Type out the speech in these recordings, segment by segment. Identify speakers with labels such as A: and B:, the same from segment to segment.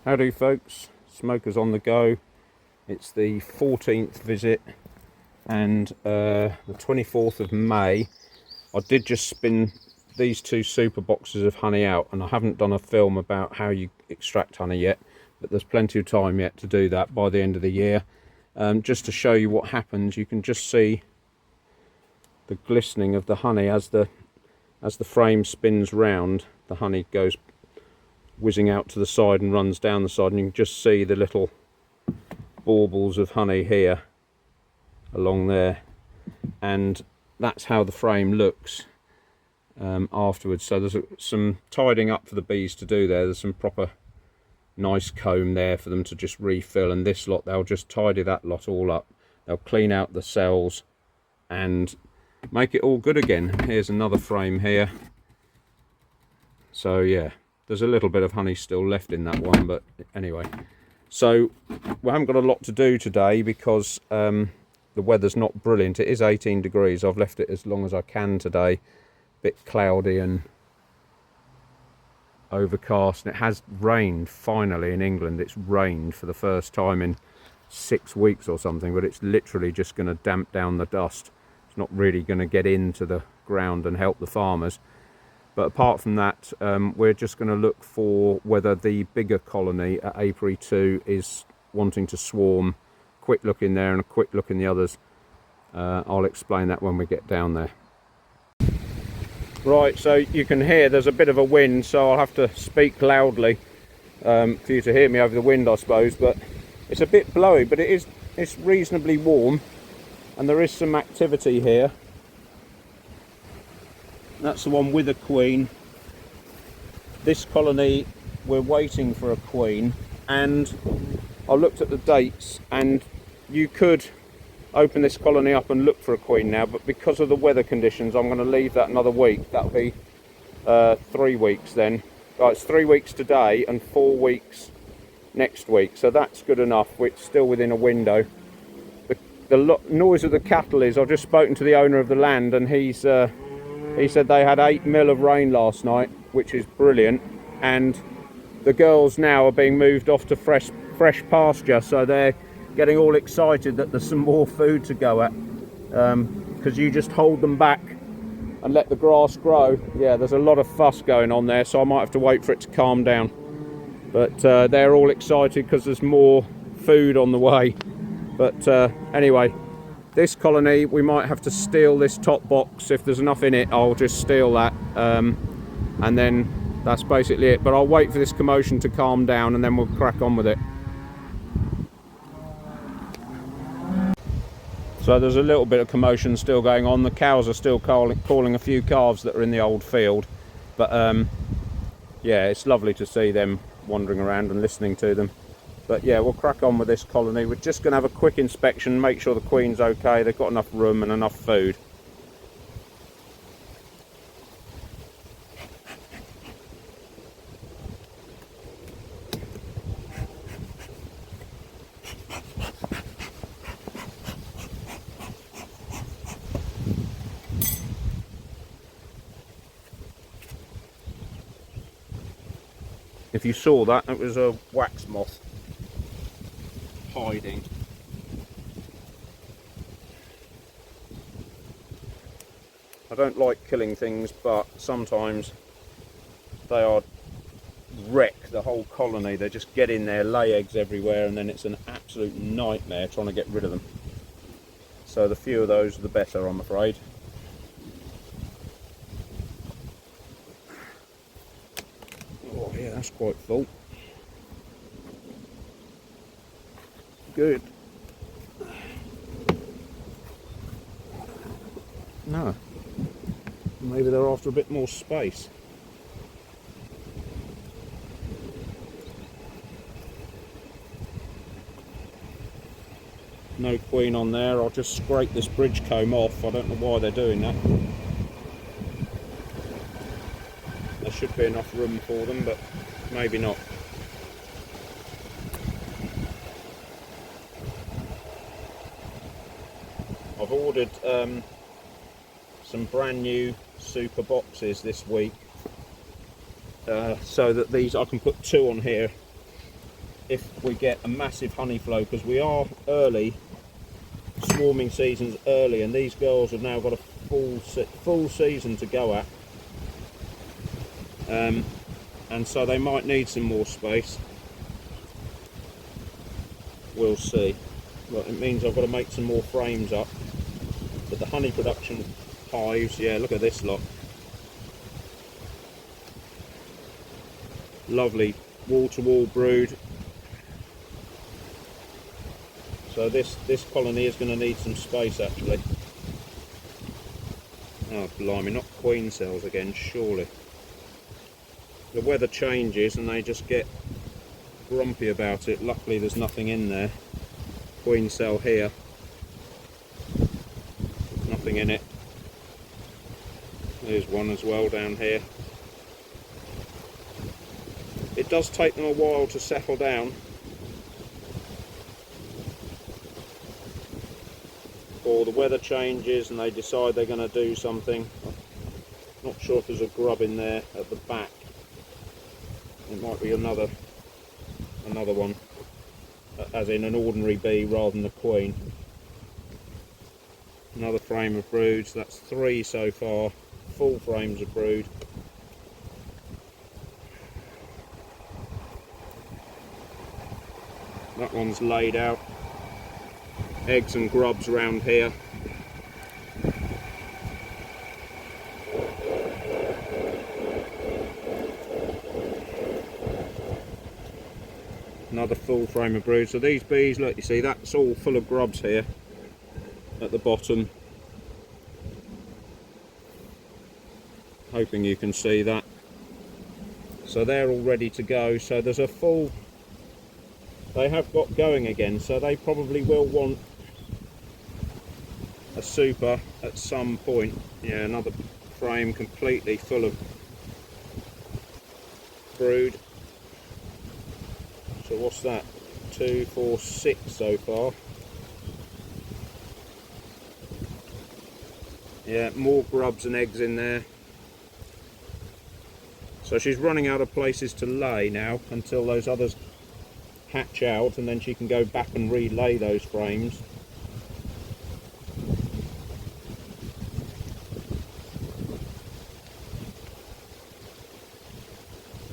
A: Howdy folks, smokers on the go. It's the 14th visit and the 24th of May. I did just spin these two super boxes of honey out, and I haven't done a film about how you extract honey yet, but there's plenty of time yet to do that by the end of the year. Just to show you what happens, you can just see the glistening of the honey as the frame spins round. The honey goes whizzing out to the side and runs down the side, and you can just see the little baubles of honey here along there, and that's how the frame looks afterwards. So there's some tidying up for the bees to do there. There's some proper nice comb there for them to just refill, and this lot, they'll just tidy that lot all up. They'll clean out the cells and make it all good again. Here's another frame here. So yeah, there's a little bit of honey still left in that one, but anyway. So we haven't got a lot to do today because the weather's not brilliant. It is 18 degrees. I've left it as long as I can today. A bit cloudy and overcast, and it has rained finally in England. It's rained for the first time in 6 weeks or something, but it's literally just going to damp down the dust. It's not really going to get into the ground and help the farmers. But apart from that, we're just going to look for whether the bigger colony at Apiary 2 is wanting to swarm. Quick look in there and a quick look in the others. I'll explain that when we get down there. Right, so you can hear there's a bit of a wind, so I'll have to speak loudly for you to hear me over the wind, I suppose. But it's a bit blowy, but it's reasonably warm, and there is some activity here. That's the one with a queen. This colony, we're waiting for a queen, and I looked at the dates, and you could open this colony up and look for a queen now, but because of the weather conditions, I'm going to leave that another week. That'll be 3 weeks then. Oh, it's 3 weeks today and 4 weeks next week, so that's good enough. It's still within a window. The noise of the cattle is, I've just spoken to the owner of the land, and he said they had 8 mil of rain last night, which is brilliant, and the girls now are being moved off to fresh pasture, so they're getting all excited that there's some more food to go at, because you just hold them back and let the grass grow. Yeah, there's a lot of fuss going on there, so I might have to wait for it to calm down. But they're all excited because there's more food on the way. But anyway, this colony, we might have to steal this top box. If there's enough in it, I'll just steal that, and then that's basically it. But I'll wait for this commotion to calm down, and then we'll crack on with it. So there's a little bit of commotion still going on. The cows are still calling a few calves that are in the old field, but yeah, it's lovely to see them wandering around and listening to them. But yeah, we'll crack on with this colony. We're just going to have a quick inspection, make sure the queen's okay, they've got enough room and enough food. If you saw that, it was a wax moth hiding. I don't like killing things, but sometimes they wreck the whole colony. They just get in there, lay eggs everywhere, and then it's an absolute nightmare trying to get rid of them. So the fewer of those, the better, I'm afraid. Oh yeah, that's quite full. Good. No. Maybe they're after a bit more space. No queen on there. I'll just scrape this bridge comb off. I don't know why they're doing that. There should be enough room for them, but maybe not. I've ordered some brand new super boxes this week, so that these, I can put 2 on here if we get a massive honey flow, because we are early, swarming season's early, and these girls have now got a full season to go at, and so they might need some more space. We'll see. Well, it means I've got to make some more frames up, but the honey production hives, yeah, look at this lot. Lovely wall-to-wall brood. So this colony is going to need some space actually. Oh blimey, not queen cells again, surely. The weather changes and they just get grumpy about it. Luckily there's nothing in there. Queen cell here. Nothing in it. There's one as well down here. It does take them a while to settle down. Or the weather changes and they decide they're going to do something. Not sure if there's a grub in there at the back. It might be another one, as in an ordinary bee rather than a queen. Another frame of broods. That's 3 so far, full frames of brood. That one's laid out. Eggs and grubs around here. Another full frame of brood. So these bees, look, you see that's all full of grubs here at the bottom. Hoping you can see that. So they're all ready to go. So there's a full, they have got going again, so they probably will want a super at some point. Yeah, another frame completely full of brood. So what's that? 2, 4, 6 so far. Yeah, more grubs and eggs in there. So she's running out of places to lay now until those others hatch out, and then she can go back and relay those frames.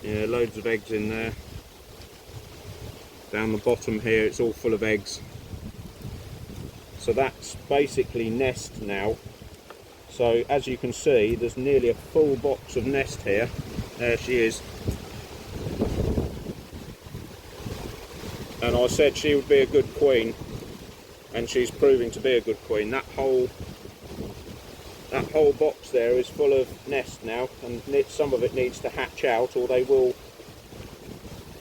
A: Yeah, loads of eggs in there. Down the bottom here it's all full of eggs. So that's basically nest now. So as you can see, there's nearly a full box of nest here. There she is. And I said she would be a good queen, and she's proving to be a good queen. That whole box there is full of nest now, and some of it needs to hatch out or they will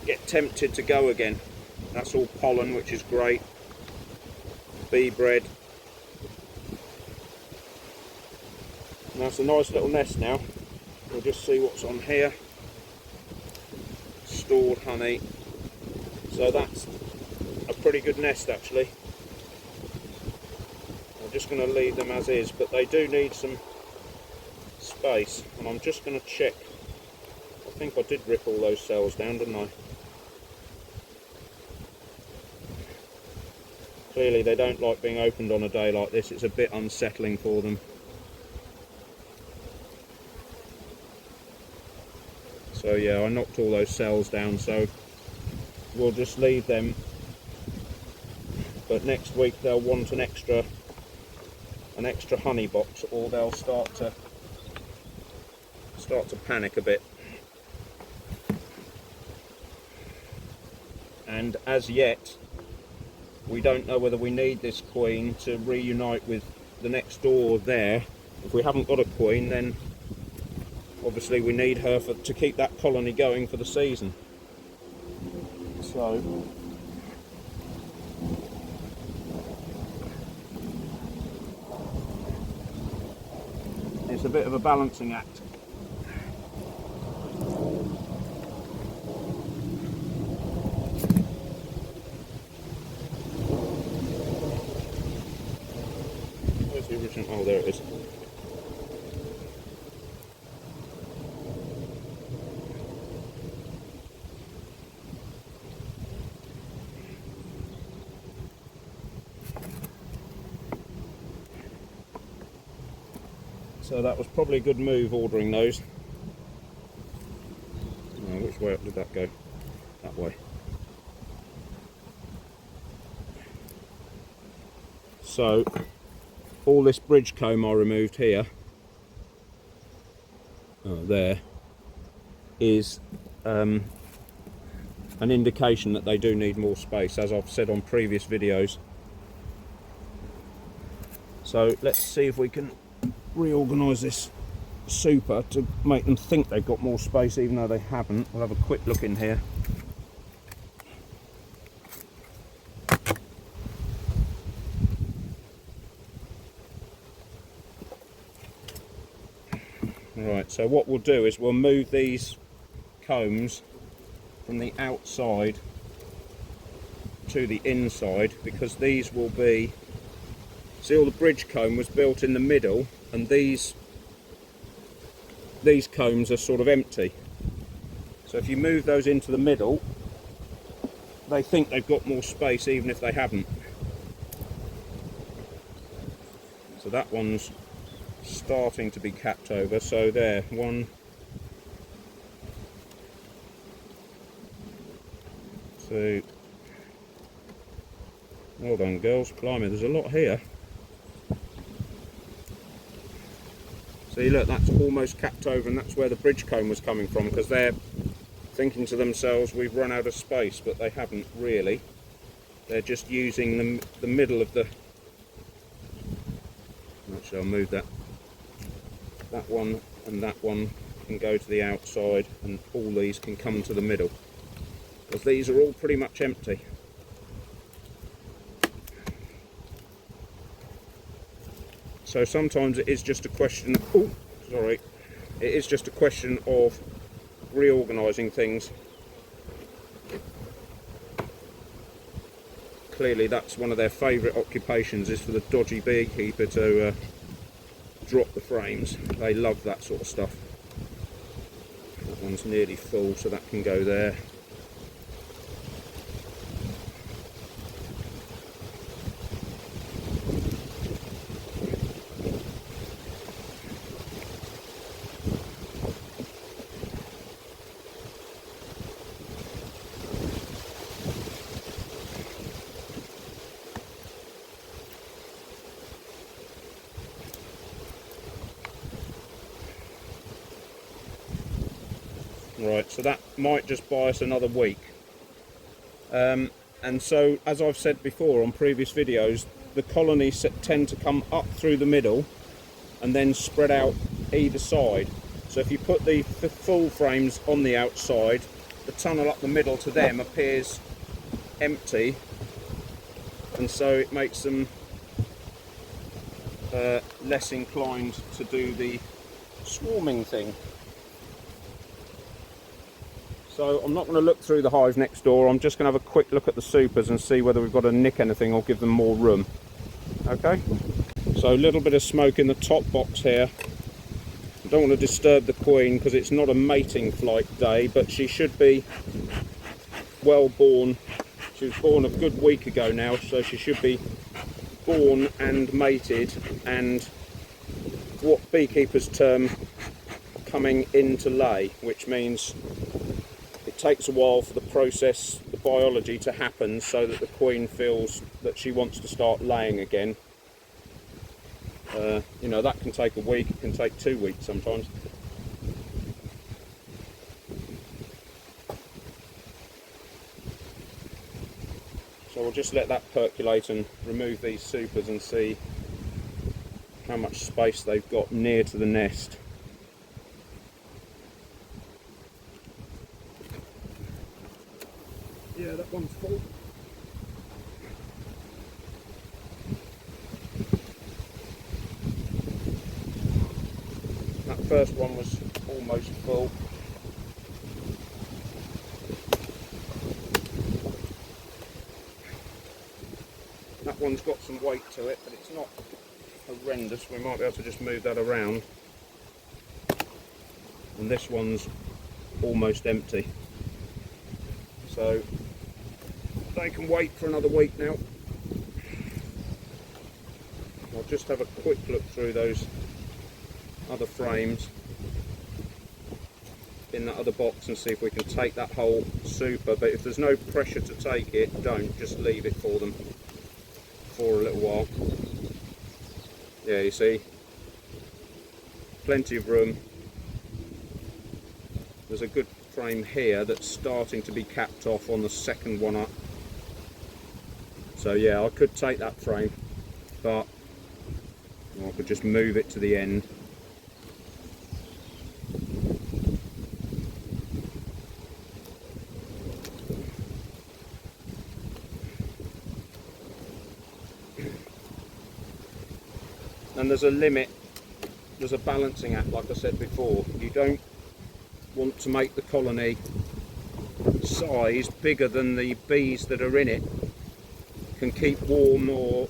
A: get tempted to go again. That's all pollen, which is great. Bee bread. And that's a nice little nest now. We'll just see what's on here. Stored honey. So that's a pretty good nest actually. I'm just going to leave them as is, but they do need some space. And I'm just going to check. I think I did rip all those cells down, didn't I? Clearly they don't like being opened on a day like this. It's a bit unsettling for them. So yeah, I knocked all those cells down, so we'll just leave them. But next week they'll want an extra honey box, or they'll start to panic a bit. And as yet, we don't know whether we need this queen to reunite with the next door there. If we haven't got a queen, then obviously we need her to keep that colony going for the season. So it's a bit of a balancing act. Where's the original? Oh, there it is. So that was probably a good move ordering those. Oh, which way up did that go? That way. So all this bridge comb I removed here, there, is an indication that they do need more space, as I've said on previous videos. So let's see if we can reorganise this super to make them think they've got more space even though they haven't. We'll have a quick look in here. Right, so what we'll do is we'll move these combs from the outside to the inside, because these will be, see, all the bridge comb was built in the middle, and these combs are sort of empty. So if you move those into the middle, they think they've got more space even if they haven't. So that one's starting to be capped over. So there, 1, 2. Well done, girls. Blimey, there's a lot here. See, look, that's almost capped over, and that's where the bridge comb was coming from, because they're thinking to themselves, we've run out of space, but they haven't really. They're just using the middle of the... Actually, I'll move that. That one and that one can go to the outside, and all these can come to the middle, because these are all pretty much empty. So sometimes it is just a question, it is just a question of reorganising things. Clearly that's one of their favourite occupations, is for the dodgy beekeeper to drop the frames. They love that sort of stuff. That one's nearly full, so that can go there. Right, so that might just buy us another week. And so, as I've said before on previous videos, the colonies tend to come up through the middle and then spread out either side. So if you put the full frames on the outside, the tunnel up the middle to them appears empty, and so it makes them less inclined to do the swarming thing. So I'm not going to look through the hive next door. I'm just going to have a quick look at the supers and see whether we've got to nick anything or give them more room. Okay, so a little bit of smoke in the top box here. I don't want to disturb the queen because it's not a mating flight day, but she should be well born. She was born a good week ago now, so she should be born and mated, and what beekeepers term coming into lay, which means it takes a while for the process, the biology, to happen so that the queen feels that she wants to start laying again. You know, that can take a week, it can take 2 weeks sometimes. So we'll just let that percolate and remove these supers and see how much space they've got near to the nest. Yeah, that one's full. That first one was almost full. That one's got some weight to it, but it's not horrendous. We might be able to just move that around. And this one's almost empty. So they can wait for another week now. I'll just have a quick look through those other frames in that other box and see if we can take that whole super. But if there's no pressure to take it, don't, just leave it for them for a little while. Yeah, you see, plenty of room. There's a good frame here that's starting to be capped off on the second one up. So yeah, I could take that frame, but I could just move it to the end. And there's a limit, there's a balancing act, like I said before. You don't want to make the colony size bigger than the bees that are in it can keep warm or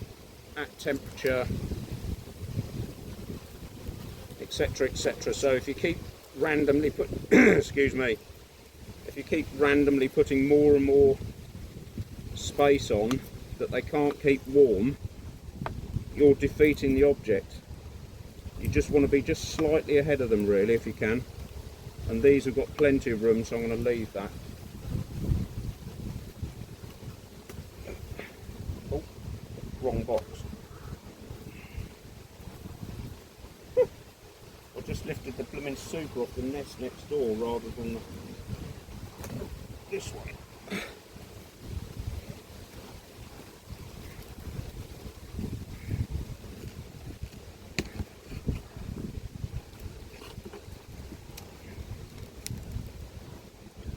A: at temperature, etc, etc. So if you keep randomly excuse me, if you keep randomly putting more and more space on that they can't keep warm, you're defeating the object. You just want to be just slightly ahead of them, really, if you can. And these have got plenty of room, so I'm going to leave that. Oh, wrong box. I just lifted the blooming super off the nest next door rather than this way.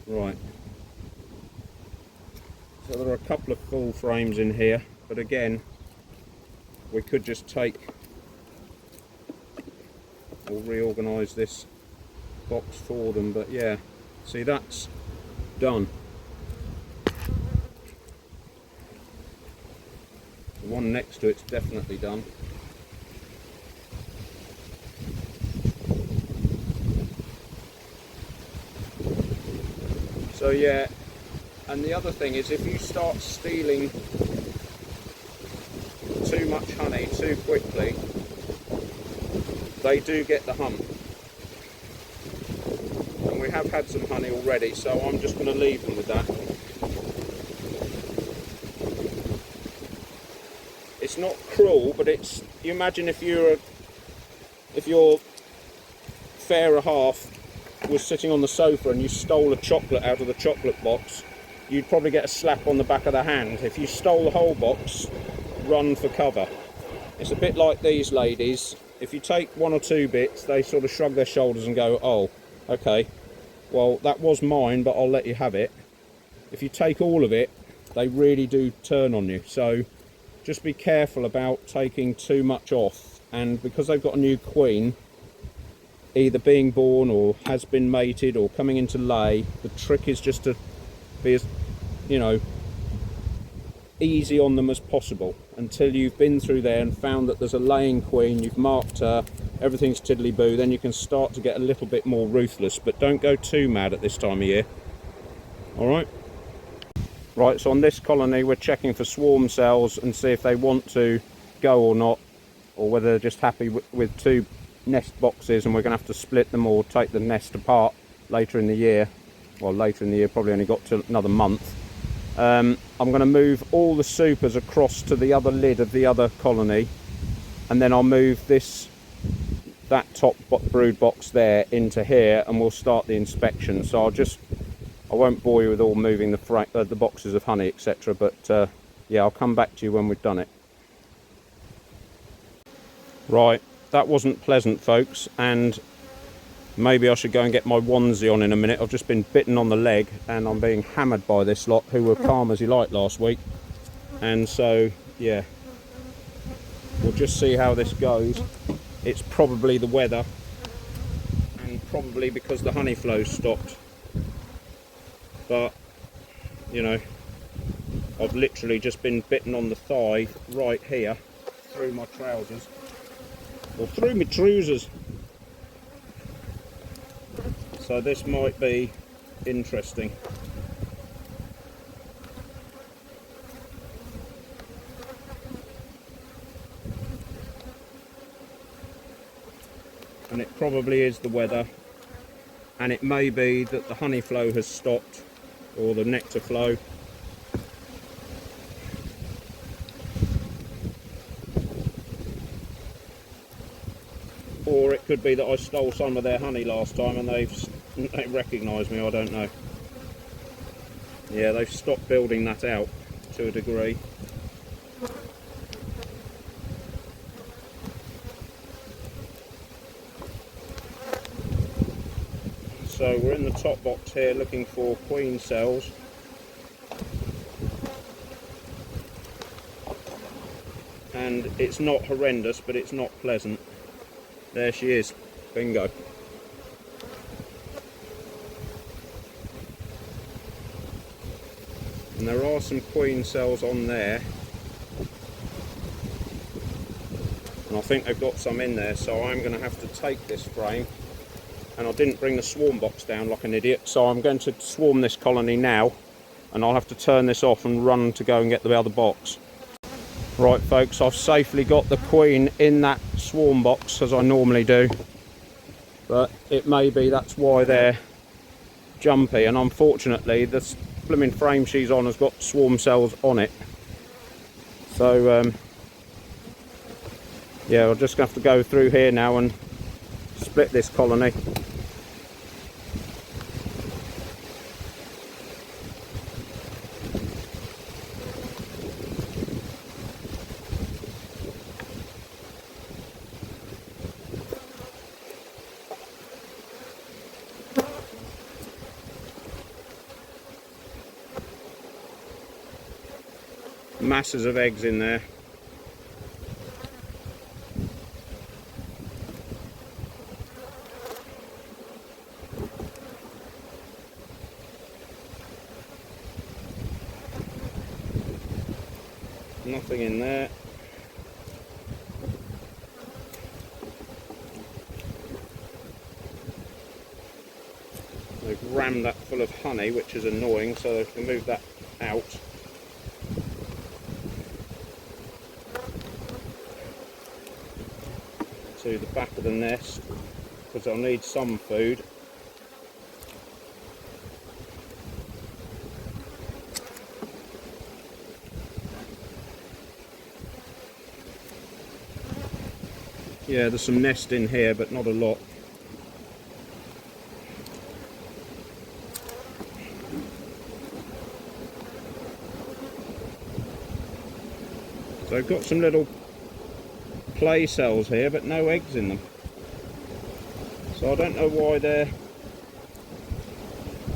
A: Right, so there are a couple of full frames in here, but again, we could just take or reorganise this box for them. But yeah, see, that's done. The one next to it's definitely done. So yeah, and the other thing is, if you start stealing too much honey too quickly, they do get the hump. And we have had some honey already, so I'm just going to leave them with that. It's not cruel, but it's, you imagine if your fairer half was sitting on the sofa and you stole a chocolate out of the chocolate box, you'd probably get a slap on the back of the hand. If you stole the whole box, run for cover. It's a bit like these ladies. If you take one or two bits, they sort of shrug their shoulders and go, oh, okay, well, that was mine, but I'll let you have it. If you take all of it, they really do turn on you. So just be careful about taking too much off. And because they've got a new queen, either being born or has been mated or coming into lay, the trick is just to be as, you know, easy on them as possible until you've been through there and found that there's a laying queen, you've marked her, everything's tiddly-boo. Then you can start to get a little bit more ruthless, but don't go too mad at this time of year. All right. Right, so on this colony we're checking for swarm cells and see if they want to go or not, or whether they're just happy with two nest boxes, and we're going to have to split them or take the nest apart later in the year. Well, later in the year, probably only got to another month. I'm going to move all the supers across to the other lid of the other colony, and then I'll move that top brood box there into here, and we'll start the inspection. So I won't bore you with all moving the boxes of honey, etc. But yeah, I'll come back to you when we've done it. Right, that wasn't pleasant, folks, and maybe I should go and get my onesie on in a minute. I've just been bitten on the leg and I'm being hammered by this lot who were calm as you like last week. And so, yeah, we'll just see how this goes. It's probably the weather and probably because the honey flow stopped. But, you know, I've literally just been bitten on the thigh right here through my trousers. Or through my trousers. So this might be interesting. and it probably is the weather, and it may be that the honey flow has stopped, or the nectar flow. Or it could be that I stole some of their honey last time and they recognise me, I don't know. Yeah, they've stopped building that out to a degree. So we're in the top box here looking for queen cells. And it's not horrendous, but it's not pleasant. There she is, bingo. And there are some queen cells on there. And I think they've got some in there, so I'm going to have to take this frame. And I didn't bring the swarm box down like an idiot, so I'm going to swarm this colony now, and I'll have to turn this off and run to go and get the other box. Right folks, I've safely got the queen in that swarm box, as I normally do, but it may be that's why they're jumpy, and unfortunately the blooming frame she's on has got swarm cells on it. So yeah, I'll just have to go through here now and split this colony. Masses of eggs in there. Nothing in there. They've rammed that full of honey, which is annoying, so they can move that out. To the back of the nest, because I'll need some food. Yeah, there's some nest in here, but not a lot. So I've got some little play cells here, but no eggs in them. So I don't know why they're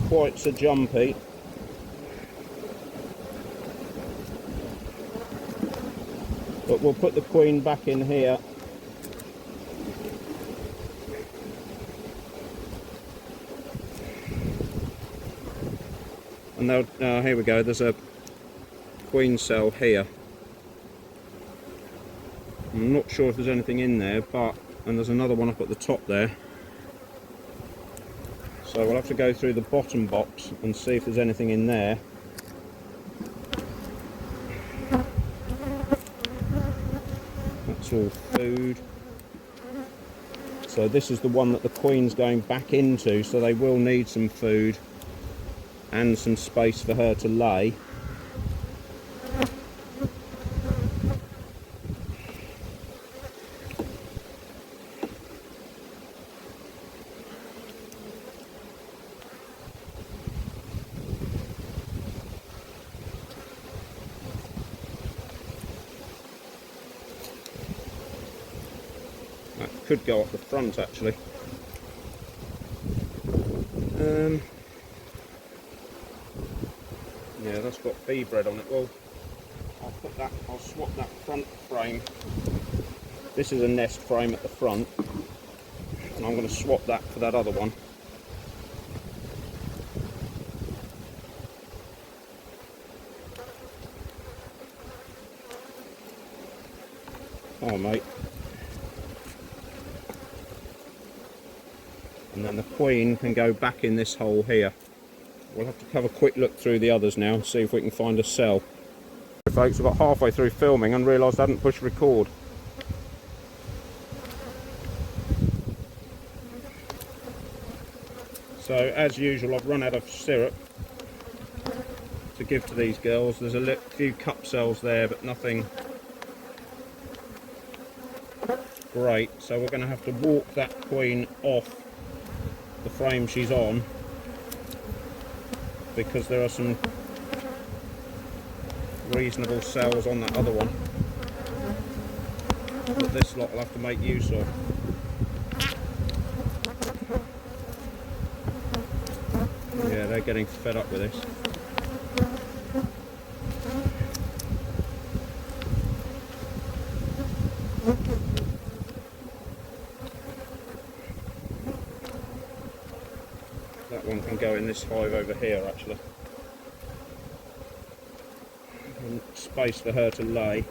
A: quite so jumpy. But we'll put the queen back in here. And they'll, here we go, there's a queen cell here. I'm not sure if there's anything in there, but, and there's another one up at the top there. So we'll have to go through the bottom box and see if there's anything in there. That's all food. So this is the one that the queen's going back into, so they will need some food and some space for her to lay. That could go up the front actually. Yeah, that's got bee bread on it. Well, I'll swap that front frame. This is a nest frame at the front, and I'm going to swap that for that other one. Oh mate. And then the queen can go back in this hole here. We'll have to have a quick look through the others now and see if we can find a cell. Folks, we got halfway through filming and realised I hadn't pushed record. So as usual, I've run out of syrup to give to these girls. There's a few cup cells there, but nothing great. So we're going to have to walk that queen off the frame she's on, because there are some reasonable cells on that other one that this lot will have to make use of. Yeah, they're getting fed up with this. That one can go in this hive over here actually. And space for her to lay.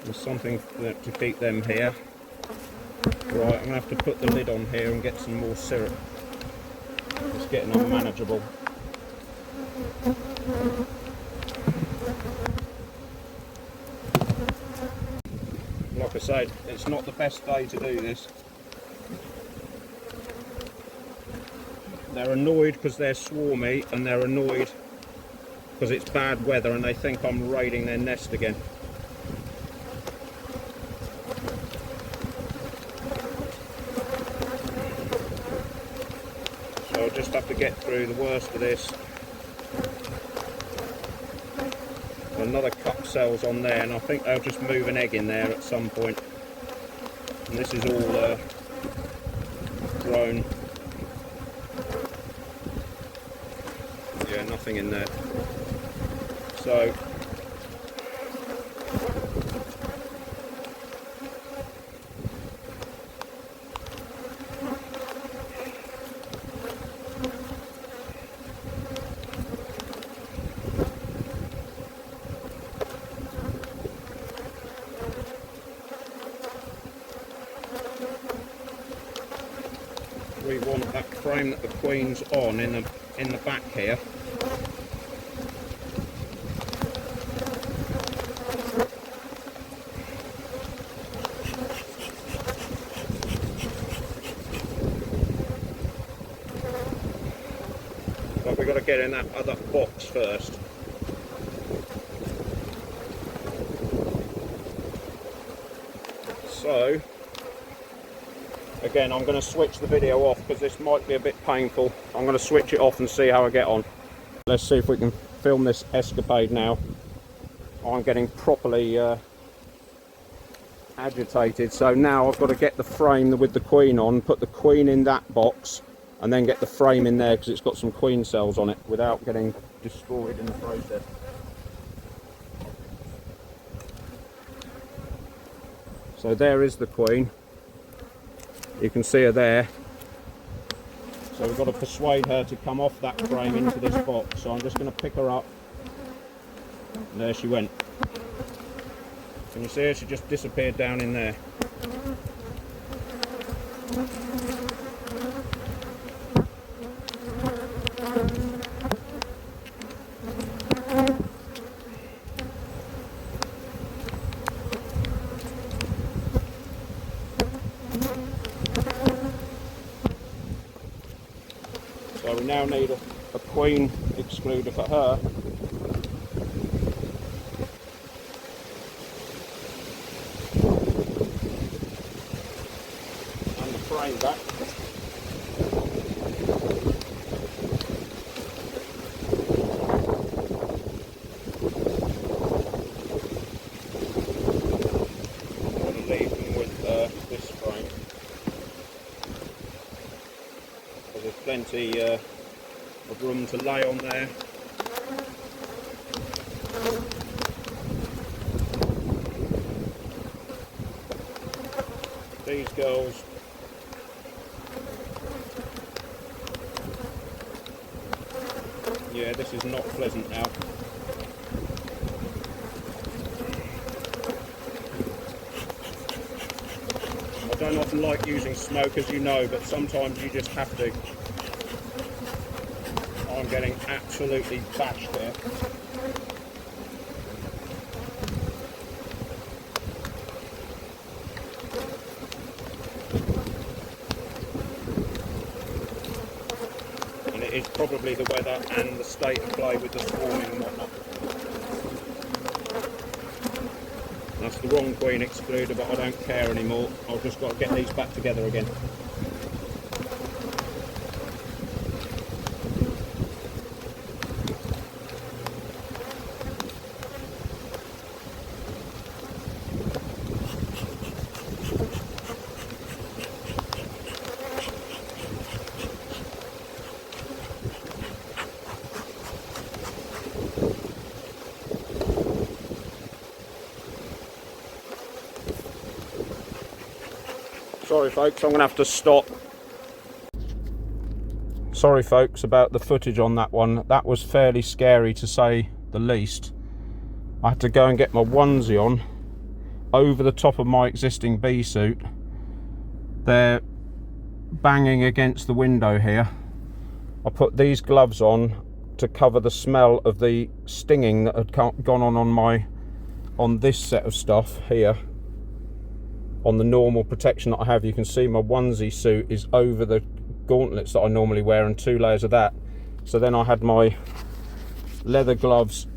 A: There's something to keep them here. Right, I'm going to have to put the lid on here and get some more syrup. It's getting unmanageable. Like I said, it's not the best day to do this. They're annoyed because they're swarmy, and they're annoyed because it's bad weather and they think I'm raiding their nest again. So I'll just have to get through the worst of this. Another cup cells on there, and I think they'll just move an egg in there at some point. And this is all grown. Yeah, nothing in there. So we want that frame that the queen's on in the back here. But we've got to get in that other box first. So again, I'm going to switch the video off because this might be a bit painful. I'm going to switch it off and see how I get on. Let's see if we can film this escapade now. I'm getting properly agitated. So now I've got to get the frame with the queen on, put the queen in that box, and then get the frame in there because it's got some queen cells on it without getting destroyed in the process. So there is the queen. You can see her there. So we've got to persuade her to come off that frame into this box. So I'm just going to pick her up. And there she went. Can you see her? She just disappeared down in there. So we now need a queen excluder for her. And the frame back. I'm going to leave them with this frame. There's plenty of room to lay on there. These girls yeah, this is not pleasant now. I don't often like using smoke, as you know, but sometimes you just have to. I'm getting absolutely bashed here. It is probably the weather and the state of play with the swarming and whatnot. That's the wrong queen excluder, but I don't care anymore. I've just got to get these back together again. Sorry folks, I'm going to have to stop. Sorry folks about the footage on that one. That was fairly scary to say the least. I had to go and get my onesie on over the top of my existing bee suit. They're banging against the window here. I put these gloves on to cover the smell of the stinging that had gone on this set of stuff here. On the normal protection that I have, you can see my onesie suit is over the gauntlets that I normally wear and 2 layers of that. So then I had my leather gloves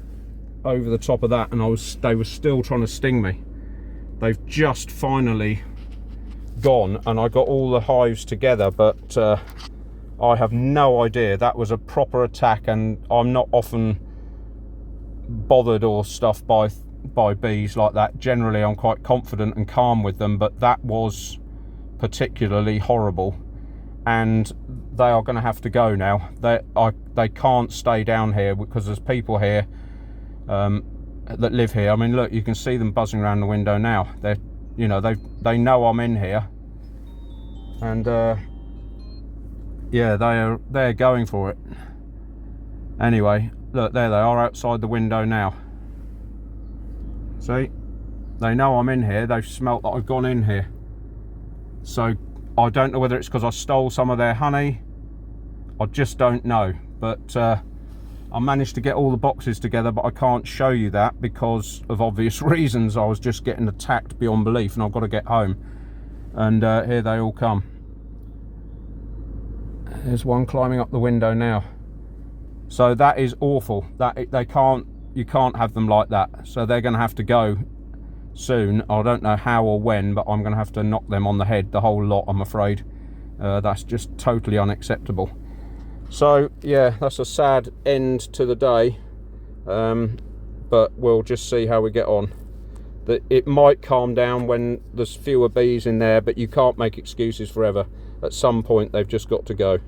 A: over the top of that, and they were still trying to sting me. They've just finally gone and I got all the hives together, but I have no idea. That was a proper attack, and I'm not often bothered or stuff by bees like that. Generally I'm quite confident and calm with them, but that was particularly horrible, and they are going to have to go now. They can't stay down here because there's people here that live here. I mean, look, you can see them buzzing around the window now. They know I'm in here, and yeah, they're going for it. Anyway, look, there they are outside the window now. See, they know I'm in here. They've smelt that I've gone in here. So I don't know whether it's because I stole some of their honey. I just don't know. But I managed to get all the boxes together, but I can't show you that because of obvious reasons. I was just getting attacked beyond belief, and I've got to get home. And here they all come. There's one climbing up the window now. So that is awful. You can't have them like that. So they're going to have to go soon. I don't know how or when, but I'm going to have to knock them on the head, the whole lot, I'm afraid. That's just totally unacceptable. So yeah, that's a sad end to the day, but we'll just see how we get on. It might calm down when there's fewer bees in there, but you can't make excuses forever. At some point they've just got to go.